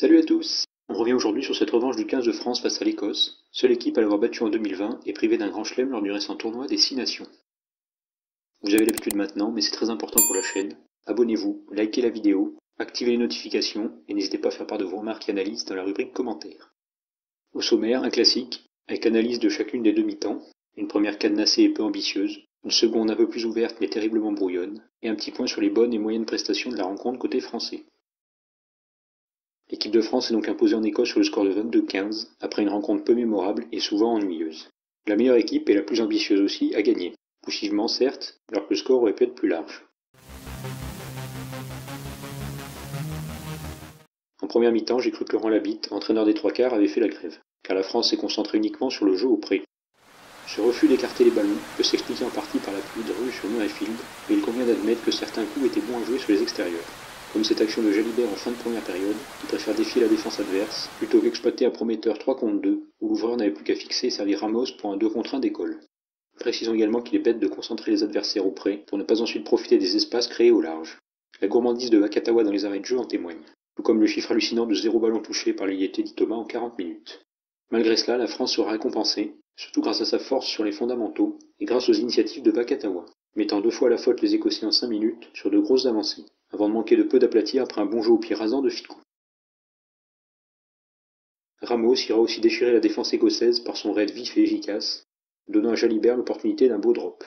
Salut à tous! On revient aujourd'hui sur cette revanche du 15 de France face à l'Écosse, seule équipe à l'avoir battue en 2020 et privée d'un grand chelem lors du récent tournoi des 6 nations. Vous avez l'habitude maintenant, mais c'est très important pour la chaîne. Abonnez-vous, likez la vidéo, activez les notifications et n'hésitez pas à faire part de vos remarques et analyses dans la rubrique commentaires. Au sommaire, un classique, avec l'analyse de chacune des deux mi-temps, une première cadenassée et peu ambitieuse, une seconde un peu plus ouverte mais terriblement brouillonne, et un petit point sur les bonnes et moyennes prestations de la rencontre côté français. L'équipe de France est donc imposée en Écosse sur le score de 22-15, après une rencontre peu mémorable et souvent ennuyeuse. La meilleure équipe et la plus ambitieuse aussi a gagné, poussivement certes, alors que le score aurait pu être plus large. En première mi-temps, j'ai cru que Laurent Labitte, entraîneur des trois quarts, avait fait la grève, car la France s'est concentrée uniquement sur le jeu au pré. Ce refus d'écarter les ballons peut s'expliquer en partie par la pluie de rue sur Murrayfield, mais il convient d'admettre que certains coups étaient bons à jouer sur les extérieurs. Comme cette action de Jalibert en fin de première période, qui préfère défier la défense adverse, plutôt qu'exploiter un prometteur 3 contre 2, où l'ouvreur n'avait plus qu'à fixer et servir Ramos pour un 2 contre 1 d'école. Précisons également qu'il est bête de concentrer les adversaires au pré, pour ne pas ensuite profiter des espaces créés au large. La gourmandise de Vakatawa dans les arrêts de jeu en témoigne, tout comme le chiffre hallucinant de 0 ballon touché par l'ailier Teddy Thomas en 40 minutes. Malgré cela, la France sera récompensée, surtout grâce à sa force sur les fondamentaux, et grâce aux initiatives de Vakatawa, mettant 2 fois à la faute les Écossais en 5 minutes sur de grosses avancées, avant de manquer de peu d'aplatir après un bon jeu au pied rasant de Ficou. Ramos ira aussi déchirer la défense écossaise par son raid vif et efficace, donnant à Jalibert l'opportunité d'un beau drop.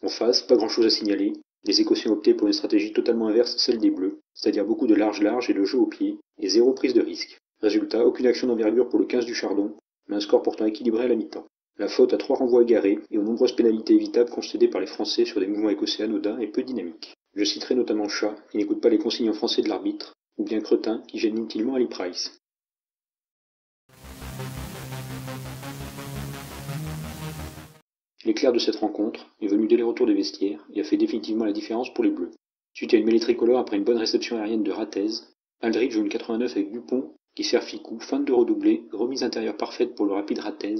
En face, pas grand chose à signaler, les Écossais ont opté pour une stratégie totalement inverse à celle des Bleus, c'est-à-dire beaucoup de large et de jeu au pied, et zéro prise de risque. Résultat, aucune action d'envergure pour le 15 du Chardon, mais un score pourtant équilibré à la mi-temps. La faute à 3 renvois égarés et aux nombreuses pénalités évitables concédées par les Français sur des mouvements écossais anodins et peu dynamiques. Je citerai notamment Chat, qui n'écoute pas les consignes en français de l'arbitre, ou bien Cretin, qui gêne inutilement Ali Price. L'éclair de cette rencontre est venu dès les retours des vestiaires et a fait définitivement la différence pour les Bleus. Suite à une mêlée tricolore après une bonne réception aérienne de Rattez, Aldridge joue une 89 avec Dupont qui sert Ficou, feinte de redoubler, remise intérieure parfaite pour le rapide Rattez,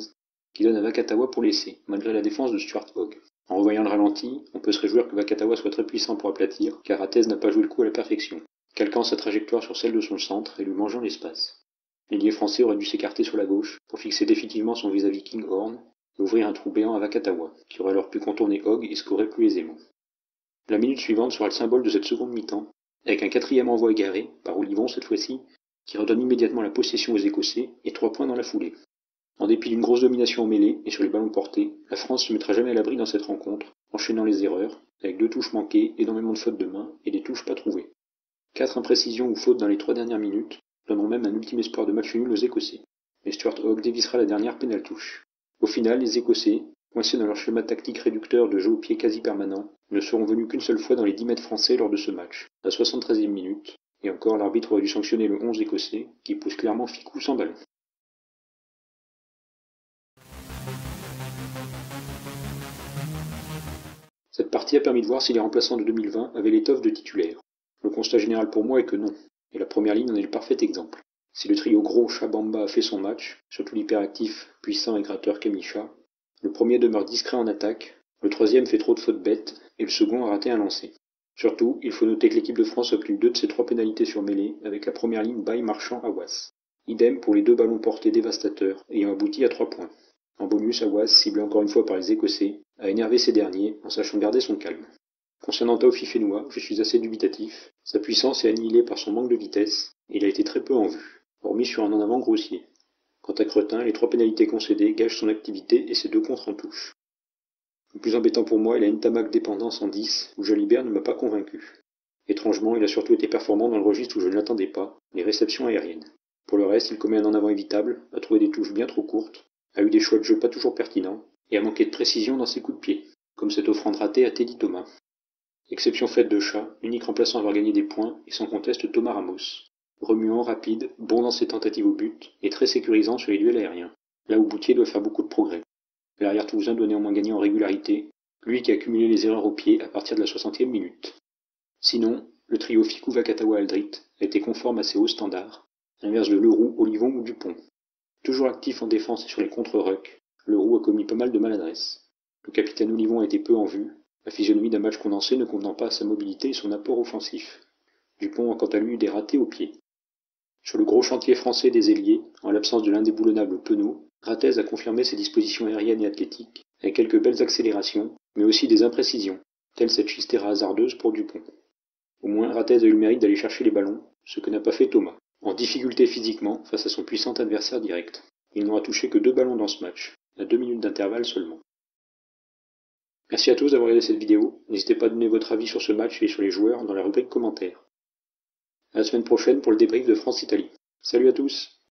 qui donne à Vakatawa pour l'essai, malgré la défense de Stuart Hogg. En revoyant le ralenti, on peut se réjouir que Vakatawa soit très puissant pour aplatir, car Rattez n'a pas joué le coup à la perfection, calquant sa trajectoire sur celle de son centre et lui mangeant l'espace. L'ailier français aurait dû s'écarter sur la gauche pour fixer définitivement son vis-à-vis Kinghorn et ouvrir un trou béant à Vakatawa, qui aurait alors pu contourner Hogg et scorer plus aisément. La minute suivante sera le symbole de cette seconde mi-temps, avec un quatrième envoi égaré, par Olivon cette fois-ci, qui redonne immédiatement la possession aux Écossais et 3 points dans la foulée. En dépit d'une grosse domination en mêlée et sur les ballons portés, la France ne se mettra jamais à l'abri dans cette rencontre, enchaînant les erreurs, avec 2 touches manquées, énormément de fautes de main et des touches pas trouvées. 4 imprécisions ou fautes dans les 3 dernières minutes donneront même un ultime espoir de match nul aux Écossais. Mais Stuart Hogg dévissera la dernière pénaltouche. Au final, les Écossais, coincés dans leur schéma tactique réducteur de jeu au pied quasi permanent, ne seront venus qu'une seule fois dans les 10 mètres français lors de ce match, la 73e minute, et encore l'arbitre aurait dû sanctionner le 11 écossais, qui pousse clairement Ficou sans ballon. Cette partie a permis de voir si les remplaçants de 2020 avaient l'étoffe de titulaire. Le constat général pour moi est que non, et la première ligne en est le parfait exemple. Si le trio gros Chabamba a fait son match, surtout l'hyperactif, puissant et gratteur Kamicha, le premier demeure discret en attaque, le troisième fait trop de fautes bêtes, et le second a raté un lancer. Surtout, il faut noter que l'équipe de France a obtenu 2 de ses 3 pénalités sur mêlée, avec la première ligne Baye Marchand Awas. Idem pour les 2 ballons portés dévastateurs, ayant abouti à 3 points. En bonus, Awas, ciblé encore une fois par les Écossais, a énervé ces derniers en sachant garder son calme. Concernant Taofi Fenoua, je suis assez dubitatif. Sa puissance est annihilée par son manque de vitesse, et il a été très peu en vue, hormis sur un en avant grossier. Quant à Cretin, les 3 pénalités concédées gagent son activité et ses 2 contres en touche. Le plus embêtant pour moi est la Ntamak dépendance en 10, où Jalibert ne m'a pas convaincu. Étrangement, il a surtout été performant dans le registre où je ne l'attendais pas, les réceptions aériennes. Pour le reste, il commet un en avant évitable, a trouvé des touches bien trop courtes, a eu des choix de jeu pas toujours pertinents, et a manqué de précision dans ses coups de pied, comme cette offrande ratée à Teddy Thomas. Exception faite de Chat, unique remplaçant à avoir gagné des points, et sans conteste Thomas Ramos. Remuant, rapide, bon dans ses tentatives au but, et très sécurisant sur les duels aériens, là où Boutier doit faire beaucoup de progrès. L'arrière toulousain doit néanmoins gagner en régularité, lui qui a cumulé les erreurs au pied à partir de la 60e minute. Sinon, le trio Ficou Vakatawa Aldrit a été conforme à ses hauts standards, à l'inverse de Leroux, Olivon ou Dupont. Toujours actif en défense et sur les contre-rucks, Leroux a commis pas mal de maladresses. Le capitaine Olivon a été peu en vue, la physionomie d'un match condensé ne convenant pas à sa mobilité et son apport offensif. Dupont a quant à lui eu des ratés au pied. Sur le gros chantier français des ailiers, en l'absence de l'indéboulonnable Penaud, Rattez a confirmé ses dispositions aériennes et athlétiques, avec quelques belles accélérations, mais aussi des imprécisions, telle cette chistera hasardeuse pour Dupont. Au moins, Rattez a eu le mérite d'aller chercher les ballons, ce que n'a pas fait Thomas, en difficulté physiquement face à son puissant adversaire direct. Il n'aura touché que 2 ballons dans ce match, à 2 minutes d'intervalle seulement. Merci à tous d'avoir regardé cette vidéo, n'hésitez pas à donner votre avis sur ce match et sur les joueurs dans la rubrique commentaires. À la semaine prochaine pour le débrief de France-Italie. Salut à tous!